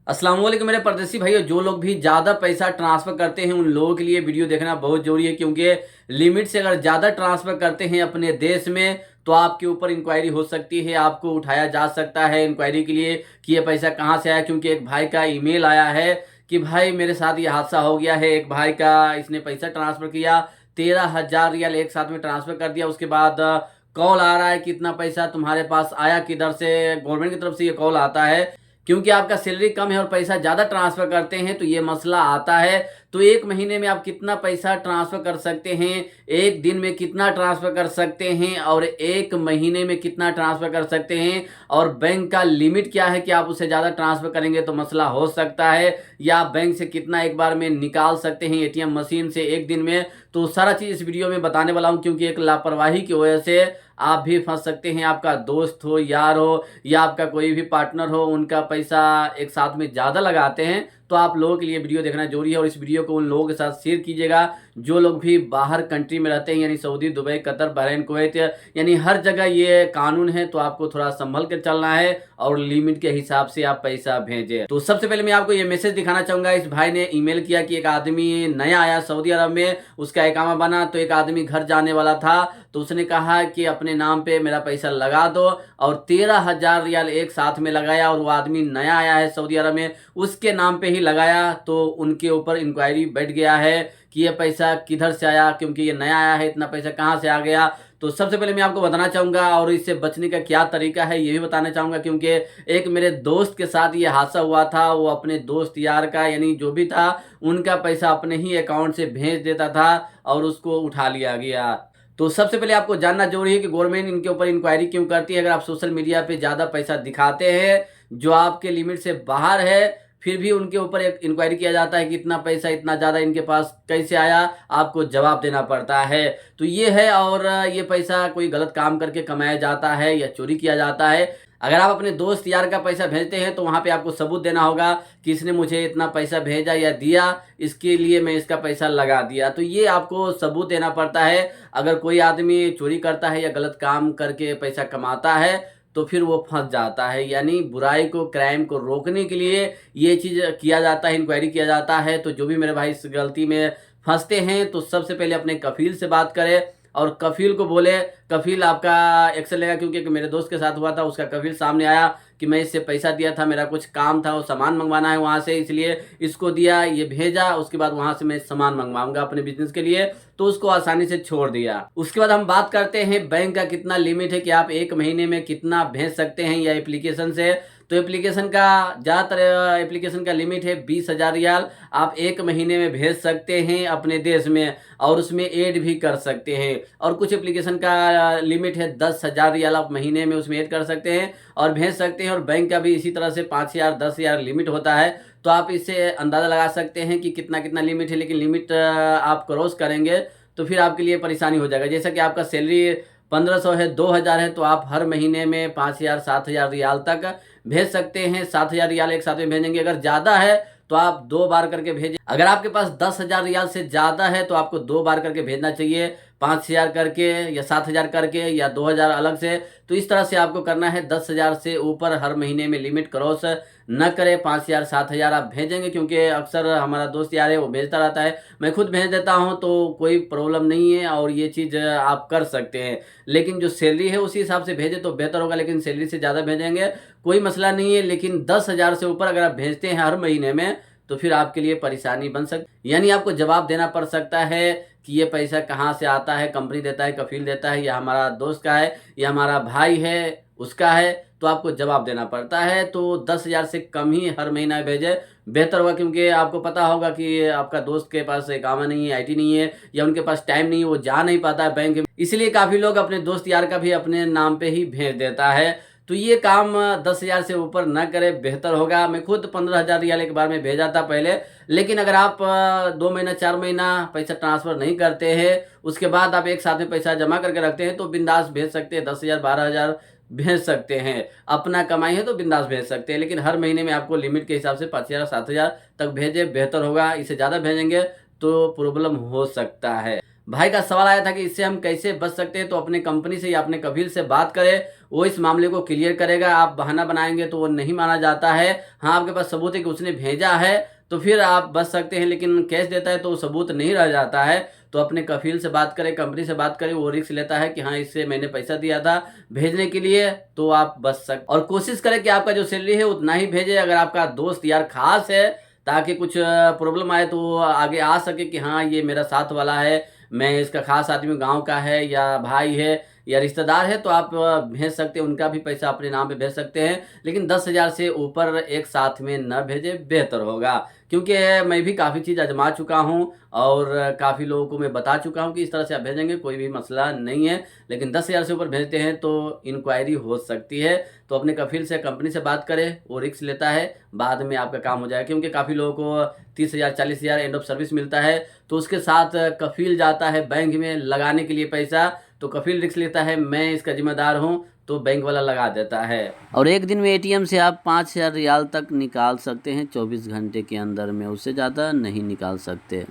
अस्सलाम वालेकुम मेरे परदेसी भाइयों। जो लोग भी ज़्यादा पैसा ट्रांसफ़र करते हैं उन लोगों के लिए वीडियो देखना बहुत ज़रूरी है, क्योंकि लिमिट से अगर ज़्यादा ट्रांसफ़र करते हैं अपने देश में तो आपके ऊपर इंक्वायरी हो सकती है, आपको उठाया जा सकता है इंक्वायरी के लिए कि ये पैसा कहाँ से आया। क्योंकि एक भाई का ईमेल आया है कि भाई मेरे साथ ये हादसा हो गया है। एक भाई का इसने पैसा ट्रांसफ़र किया, 13,000 रियाल एक साथ में ट्रांसफ़र कर दिया। उसके बाद कॉल आ रहा है कि इतना पैसा तुम्हारे पास आया किधर से। गवर्नमेंट की तरफ से ये कॉल आता है, क्योंकि आपका सैलरी कम है और पैसा ज़्यादा ट्रांसफ़र करते हैं तो ये मसला आता है। तो एक महीने में आप कितना पैसा ट्रांसफ़र कर सकते हैं, एक दिन में कितना ट्रांसफ़र कर सकते हैं और एक महीने में कितना ट्रांसफ़र कर सकते हैं, और बैंक का लिमिट क्या है कि आप उससे ज़्यादा ट्रांसफ़र करेंगे तो मसला हो सकता है, या आप बैंक से कितना एक बार में निकाल सकते हैं एटीएम मशीन से एक दिन में। तो सारा चीज़ इस वीडियो में बताने वाला हूँ, क्योंकि एक लापरवाही की वजह से आप भी फंस सकते हैं। आपका दोस्त हो, यार हो, या आपका कोई भी पार्टनर हो, उनका पैसा एक साथ में ज़्यादा लगाते हैं तो आप लोगों के लिए वीडियो देखना जरूरी है। और इस वीडियो को उन लोगों के साथ शेयर कीजिएगा जो लोग भी बाहर कंट्री में रहते हैं, यानी Saudi, Dubai, Qatar, Bahrain, Kuwait, यानी हर जगह ये कानून है। तो आपको थोड़ा संभल कर चलना है और लिमिट के हिसाब से आप पैसा भेजें। तो सबसे पहले मैं आपको ये मैसेज दिखाना चाहूंगा। इस भाई ने ईमेल किया कि एक आदमी नया आया सऊदी अरब में, उसका इकामा बना, तो एक आदमी घर जाने वाला था तो उसने कहा कि अपने नाम पे मेरा पैसा लगा दो, और 13,000 रियाल एक साथ में लगाया। और वो आदमी नया आया है सऊदी अरब में, उसके नाम पे ही लगाया। तो उनके ऊपर इंक्वायरी बैठ गया है कि ये पैसा किधर से आया, क्योंकि ये नया आया है, इतना पैसा कहाँ से आ गया। तो सबसे पहले मैं आपको बताना चाहूँगा और इससे बचने का क्या तरीका है ये भी बताना चाहूँगा, क्योंकि एक मेरे दोस्त के साथ ये हादसा हुआ था। वो अपने दोस्त यार का, यानी जो भी था, उनका पैसा अपने ही अकाउंट से भेज देता था और उसको उठा लिया गया। तो सबसे पहले आपको जानना जरूरी है कि गवर्नमेंट इनके ऊपर इंक्वायरी क्यों करती है। अगर आप सोशल मीडिया पे ज़्यादा पैसा दिखाते हैं जो आपके लिमिट से बाहर है, फिर भी उनके ऊपर एक इंक्वायरी किया जाता है कि इतना पैसा इतना ज़्यादा इनके पास कैसे आया, आपको जवाब देना पड़ता है। तो ये है, और ये पैसा कोई गलत काम करके कमाया जाता है या चोरी किया जाता है। अगर आप अपने दोस्त यार का पैसा भेजते हैं तो वहाँ पे आपको सबूत देना होगा कि इसने मुझे इतना पैसा भेजा या दिया, इसके लिए मैं इसका पैसा लगा दिया। तो ये आपको सबूत देना पड़ता है। अगर कोई आदमी चोरी करता है या गलत काम करके पैसा कमाता है तो फिर वो फंस जाता है। यानी बुराई को, क्राइम को रोकने के लिए ये चीज़ किया जाता है, इंक्वायरी किया जाता है। तो जो भी मेरे भाई इस गलती में फंसते हैं तो सबसे पहले अपने कफील से बात करें और कफील को बोले, कफील आपका एक्शन लेगा। क्योंकि मेरे दोस्त के साथ हुआ था, उसका कफील सामने आया कि मैं इससे पैसा दिया था, मेरा कुछ काम था, वो सामान मंगवाना है वहाँ से, इसलिए इसको दिया, ये भेजा, उसके बाद वहाँ से मैं सामान मंगवाऊंगा अपने बिजनेस के लिए। तो उसको आसानी से छोड़ दिया। उसके बाद हम बात करते हैं बैंक का कितना लिमिट है कि आप एक महीने में कितना भेज सकते हैं या एप्लीकेशन से। तो एप्लीकेशन का ज़्यादातर एप्लीकेशन का लिमिट है 20,000 रियाल, आप एक महीने में भेज सकते हैं अपने देश में, और उसमें ऐड भी कर सकते हैं। और कुछ एप्लीकेशन का लिमिट है 10,000 रियाल, आप महीने में उसमें ऐड कर सकते हैं और भेज सकते हैं। और बैंक का भी इसी तरह से 5,000 10,000 लिमिट होता है। तो आप इससे अंदाज़ा लगा सकते हैं कि कितना कितना लिमिट है। लेकिन लिमिट आप क्रॉस करेंगे तो फिर आपके लिए परेशानी हो जाएगा। जैसा कि आपका सैलरी 1500 है, 2000 है, तो आप हर महीने में 5,000 7,000 रियाल तक भेज सकते हैं। 7,000 रियाल एक साथ में भेजेंगे। अगर ज़्यादा है तो आप 2 बार करके भेजें। अगर आपके पास 10,000 रियाल से ज़्यादा है तो आपको 2 बार करके भेजना चाहिए, 5,000 करके या 7,000 करके या 2,000 अलग से। तो इस तरह से आपको करना है। 10,000 से ऊपर हर महीने में लिमिट क्रॉस न करें। 5,000 7,000 आप भेजेंगे, क्योंकि अक्सर हमारा दोस्त यार है वो भेजता रहता है, मैं खुद भेज देता हूं, तो कोई प्रॉब्लम नहीं है और ये चीज़ आप कर सकते हैं। लेकिन जो सैलरी है उसी हिसाब से भेजें तो बेहतर होगा। लेकिन सैलरी से ज़्यादा भेजेंगे कोई मसला नहीं है, लेकिन 10,000 से ऊपर अगर आप भेजते हैं हर महीने में तो फिर आपके लिए परेशानी बन सकती, यानी आपको जवाब देना पड़ सकता है कि ये पैसा कहाँ से आता है, कंपनी देता है, कफील देता है, या हमारा दोस्त का है, या हमारा भाई है उसका है, तो आपको जवाब देना पड़ता है। तो 10,000 से कम ही हर महीना भेजे, बेहतर होगा। क्योंकि आपको पता होगा कि आपका दोस्त के पास इकामा नहीं है, आईटी नहीं है, या उनके पास टाइम नहीं है, वो जा नहीं पाता है बैंक में, इसलिए काफ़ी लोग अपने दोस्त यार का भी अपने नाम पे ही भेज देता है। तो ये काम 10,000 से ऊपर ना करें, बेहतर होगा। मैं खुद 15,000 रियाल एक बार में भेजा था पहले। लेकिन अगर आप 2 महीना 4 महीना पैसा ट्रांसफ़र नहीं करते हैं, उसके बाद आप एक साथ में पैसा जमा करके रखते हैं, तो बिंदास भेज सकते हैं। 10,000 12,000 भेज सकते हैं। अपना कमाई है तो बिंदास भेज सकते हैं। लेकिन हर महीने में आपको लिमिट के हिसाब से 5,000 7,000 तक भेजें, बेहतर होगा। इससे ज़्यादा भेजेंगे तो प्रॉब्लम हो सकता है। भाई का सवाल आया था कि इससे हम कैसे बच सकते हैं, तो अपने कंपनी से या अपने कफील से बात करें, वो इस मामले को क्लियर करेगा। आप बहाना बनाएंगे तो वो नहीं माना जाता है। हाँ, आपके पास सबूत है कि उसने भेजा है तो फिर आप बच सकते हैं, लेकिन कैश देता है तो वो सबूत नहीं रह जाता है। तो अपने कफील से बात करें, कंपनी से बात करें, वो रिस्क लेता है कि हाँ, इससे मैंने पैसा दिया था भेजने के लिए, तो आप बच सकते। और कोशिश करें कि आपका जो सैलरी है उतना ही भेजे। अगर आपका दोस्त यार खास है, ताकि कुछ प्रॉब्लम आए तो वो आगे आ सके कि हाँ, ये मेरा साथ वाला है, मैं इसका खास आदमी, गांव का है या भाई है या रिश्तेदार है, तो आप भेज सकते हैं, उनका भी पैसा अपने नाम पे भेज सकते हैं। लेकिन 10,000 से ऊपर एक साथ में न भेजे, बेहतर होगा। क्योंकि मैं भी काफ़ी चीज़ आजमा चुका हूँ और काफ़ी लोगों को मैं बता चुका हूँ कि इस तरह से आप भेजेंगे कोई भी मसला नहीं है। लेकिन 10,000 से ऊपर भेजते हैं तो इंक्वायरी हो सकती है। तो अपने कफील से, कंपनी से बात करें, वो रिस्क लेता है, बाद में आपका काम हो जाएगा। क्योंकि काफ़ी लोगों को 30,000 40,000 एंड ऑफ सर्विस मिलता है, तो उसके साथ कफील जाता है बैंक में लगाने के लिए पैसा, तो कफील रिस्क लेता है, मैं इसका जिम्मेदार हूँ, तो बैंक वाला लगा देता है। और एक दिन में एटीएम से आप 5,000 रियाल तक निकाल सकते हैं 24 घंटे के अंदर में, उससे ज़्यादा नहीं निकाल सकते।